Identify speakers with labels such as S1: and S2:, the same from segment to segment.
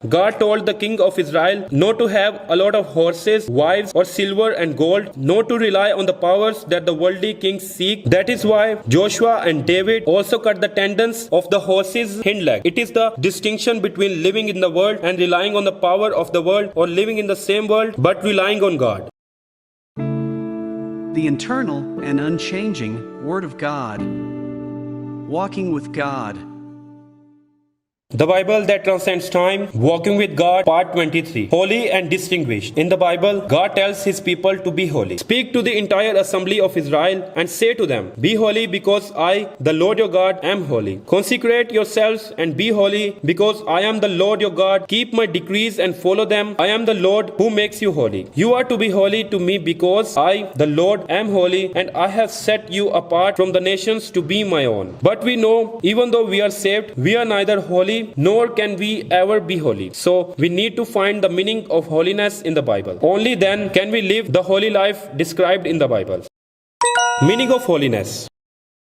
S1: God told the king of Israel not to have a lot of horses, wives, or silver and gold, not to rely on the powers that the worldly kings seek. That is why Joshua and David also cut the tendons of the horse's hind leg. It is the distinction between living in the world and relying on the power of the world, or living in the same world but relying on God.
S2: The eternal and unchanging Word of God. Walking with God.
S1: The Bible that transcends time, Walking with God, Part 23. Holy and distinguished. In the Bible, God tells His people to be holy. Speak to the entire assembly of Israel and say to them, be holy because I, the Lord your God, am holy. Consecrate yourselves and be holy because I am the Lord your God. Keep my decrees and follow them. I am the Lord who makes you holy. You are to be holy to me because I, the Lord, am holy, and I have set you apart from the nations to be my own. But we know, even though we are saved, we are neither holy nor can we ever be holy. So we need to find the meaning of holiness in the Bible. Only then can we live the holy life described in the Bible. Meaning of holiness.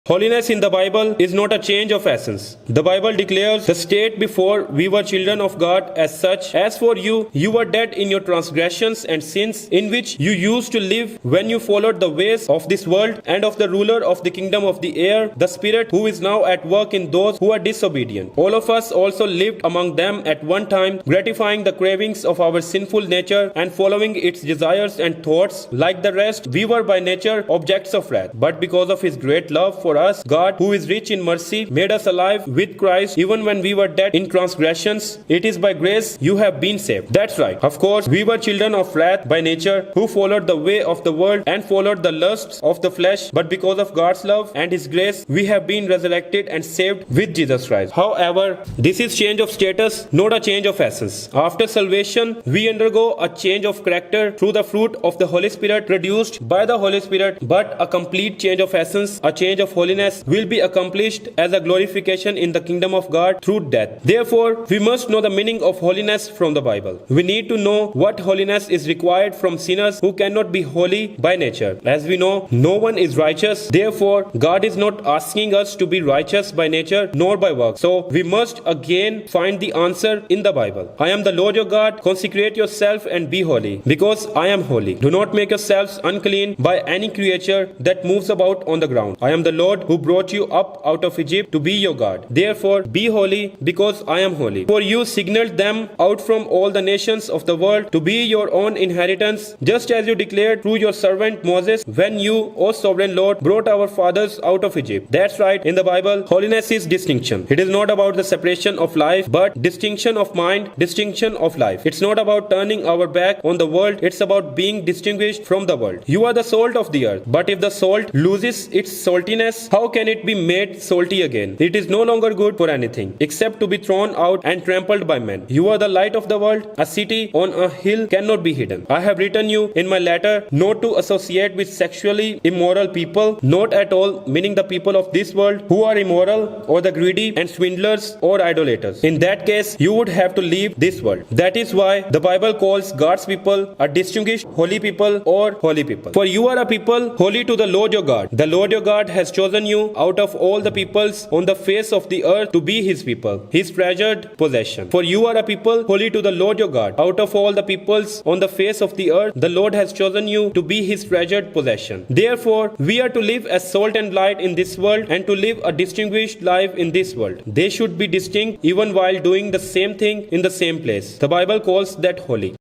S1: Holiness in the Bible is not a change of essence. The Bible declares the state before we were children of God as such. As for you, you were dead in your transgressions and sins, in which you used to live when you followed the ways of this world and of the ruler of the kingdom of the air, the Spirit who is now at work in those who are disobedient. All of us also lived among them at one time, gratifying the cravings of our sinful nature and following its desires and thoughts. Like the rest, we were by nature objects of wrath. But because of His great love for us, God, who is rich in mercy, made us alive with Christ even when we were dead in transgressions. It is by grace you have been saved. That's right. Of course, we were children of wrath by nature, who followed the way of the world and followed the lusts of the flesh. But because of God's love and His grace, we have been resurrected and saved with Jesus Christ. However, this is change of status, not a change of essence. After salvation, we undergo a change of character through the fruit of the Holy Spirit produced by the Holy Spirit, but a complete change of essence, a change of holiness, will be accomplished as a glorification in the kingdom of God through death. Therefore, we must know the meaning of holiness from the Bible. We need to know what holiness is required from sinners who cannot be holy by nature. As we know, no one is righteous. Therefore, God is not asking us to be righteous by nature nor by works. So, we must again find the answer in the Bible. I am the Lord your God. Consecrate yourself and be holy, because I am holy. Do not make yourselves unclean by any creature that moves about on the ground. I am the Lord who brought you up out of Egypt to be your God. Therefore, be holy, because I am holy. For you signaled them out from all the nations of the world to be your own inheritance, just as you declared through your servant Moses, when you, O sovereign Lord, brought our fathers out of Egypt. That's right, in the Bible, holiness is distinction. It is not about the separation of life, but distinction of mind, distinction of life. It's not about turning our back on the world, it's about being distinguished from the world. You are the salt of the earth, but if the salt loses its saltiness, how can it be made salty again? It is no longer good for anything except to be thrown out and trampled by men. You are the light of the world. A city on a hill cannot be hidden. I have written you in my letter not to associate with sexually immoral people, not at all, meaning the people of this world who are immoral, or the greedy and swindlers or idolaters. In that case, you would have to leave this world. That is why the Bible calls God's people a distinguished holy people or holy people. For you are a people holy to the Lord your God. The Lord your God has chosen you out of all the peoples on the face of the earth to be His people, His treasured possession. For you are a people holy to the Lord your God. Out of all the peoples on the face of the earth, the Lord has chosen you to be His treasured possession. Therefore, we are to live as salt and light in this world, and to live a distinguished life in this world. They should be distinct even while doing the same thing in the same place. The Bible calls that holy.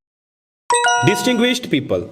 S1: Distinguished people.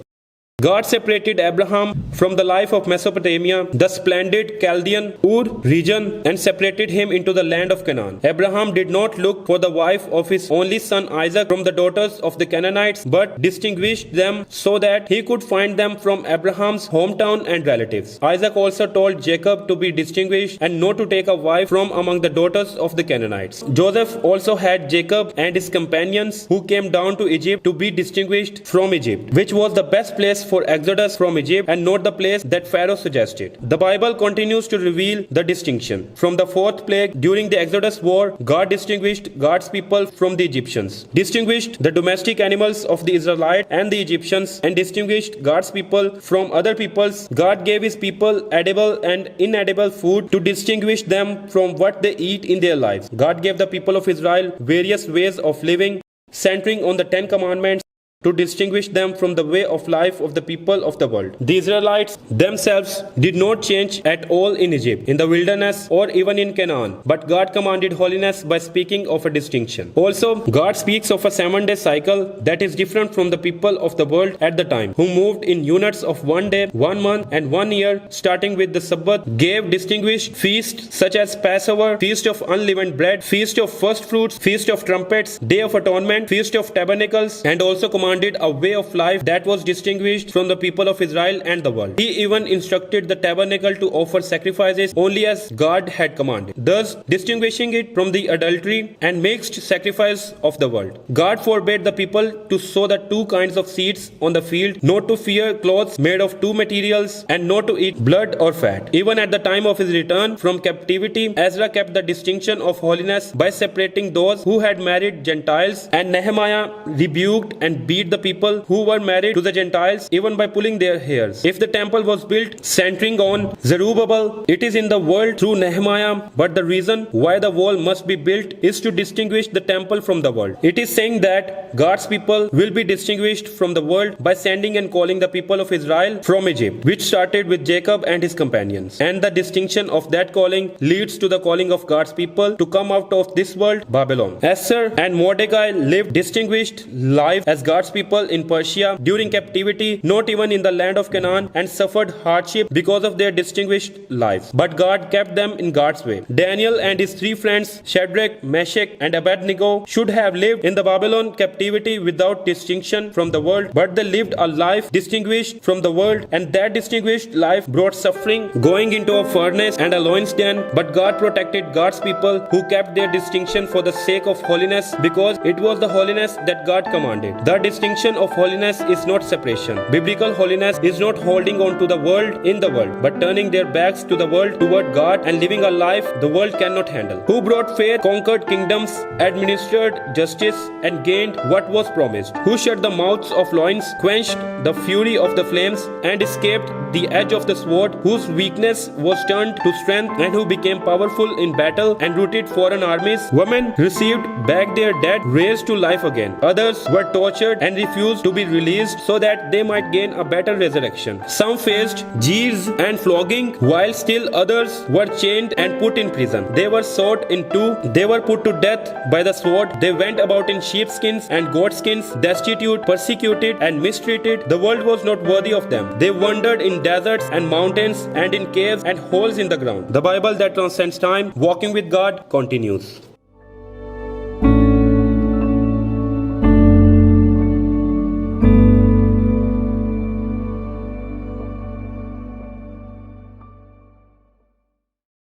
S1: God separated Abraham from the life of Mesopotamia, the splendid Chaldean Ur region, and separated him into the land of Canaan. Abraham did not look for the wife of his only son Isaac from the daughters of the Canaanites, but distinguished them so that he could find them from Abraham's hometown and relatives. Isaac also told Jacob to be distinguished and not to take a wife from among the daughters of the Canaanites. Joseph also had Jacob and his companions who came down to Egypt to be distinguished from Egypt, which was the best place for exodus from Egypt and not the place that Pharaoh suggested. The Bible continues to reveal the distinction. From the fourth plague during the Exodus war, God distinguished God's people from the Egyptians, distinguished the domestic animals of the Israelites and the Egyptians, and distinguished God's people from other peoples. God gave His people edible and inedible food to distinguish them from what they eat in their lives. God gave the people of Israel various ways of living centering on the Ten Commandments to distinguish them from the way of life of the people of the world. The Israelites themselves did not change at all in Egypt, in the wilderness, or even in Canaan, but God commanded holiness by speaking of a distinction. Also, God speaks of a 7-day cycle that is different from the people of the world at the time, who moved in units of 1 day, 1 month, and 1 year, starting with the Sabbath, gave distinguished feasts such as Passover, Feast of Unleavened Bread, Feast of First Fruits, Feast of Trumpets, Day of Atonement, Feast of Tabernacles, and also commanded a way of life that was distinguished from the people of Israel and the world. He even instructed the tabernacle to offer sacrifices only as God had commanded, thus distinguishing it from the adultery and mixed sacrifice of the world. God forbade the people to sow the 2 kinds of seeds on the field, not to wear clothes made of 2 materials, and not to eat blood or fat. Even at the time of his return from captivity, Ezra kept the distinction of holiness by separating those who had married Gentiles, and Nehemiah rebuked and beat the people who were married to the Gentiles even by pulling their hairs. If the temple was built centering on Zerubbabel, it is in the world through Nehemiah, but the reason why the wall must be built is to distinguish the temple from the world. It is saying that God's people will be distinguished from the world by sending and calling the people of Israel from Egypt, which started with Jacob and his companions. And the distinction of that calling leads to the calling of God's people to come out of this world, Babylon. Esther and Mordecai lived distinguished lives as God's people in Persia during captivity, not even in the land of Canaan, and suffered hardship because of their distinguished lives. But God kept them in God's way. Daniel and his 3 friends, Shadrach, Meshach, and Abednego, should have lived in the Babylon captivity without distinction from the world, but they lived a life distinguished from the world, and that distinguished life brought suffering, going into a furnace and a lion's den. But God protected God's people who kept their distinction for the sake of holiness, because it was the holiness that God commanded. The distinction of holiness is not separation. Biblical holiness is not holding on to the world in the world, but turning their backs to the world toward God and living a life the world cannot handle. Who brought faith, conquered kingdoms, administered justice, and gained what was promised. Who shut the mouths of lions, quenched the fury of the flames, and escaped the edge of the sword, whose weakness was turned to strength, and who became powerful in battle and routed foreign armies. Women received back their dead, raised to life again. Others were tortured and refused to be released so that they might gain a better resurrection. Some faced jeers and flogging, while still others were chained and put in prison. They were sawed in 2. They were put to death by the sword. They went about in sheepskins and goatskins, destitute, persecuted, and mistreated. The world was not worthy of them. They wandered in deserts and mountains and in caves and holes in the ground. The Bible that transcends time, walking with God, continues.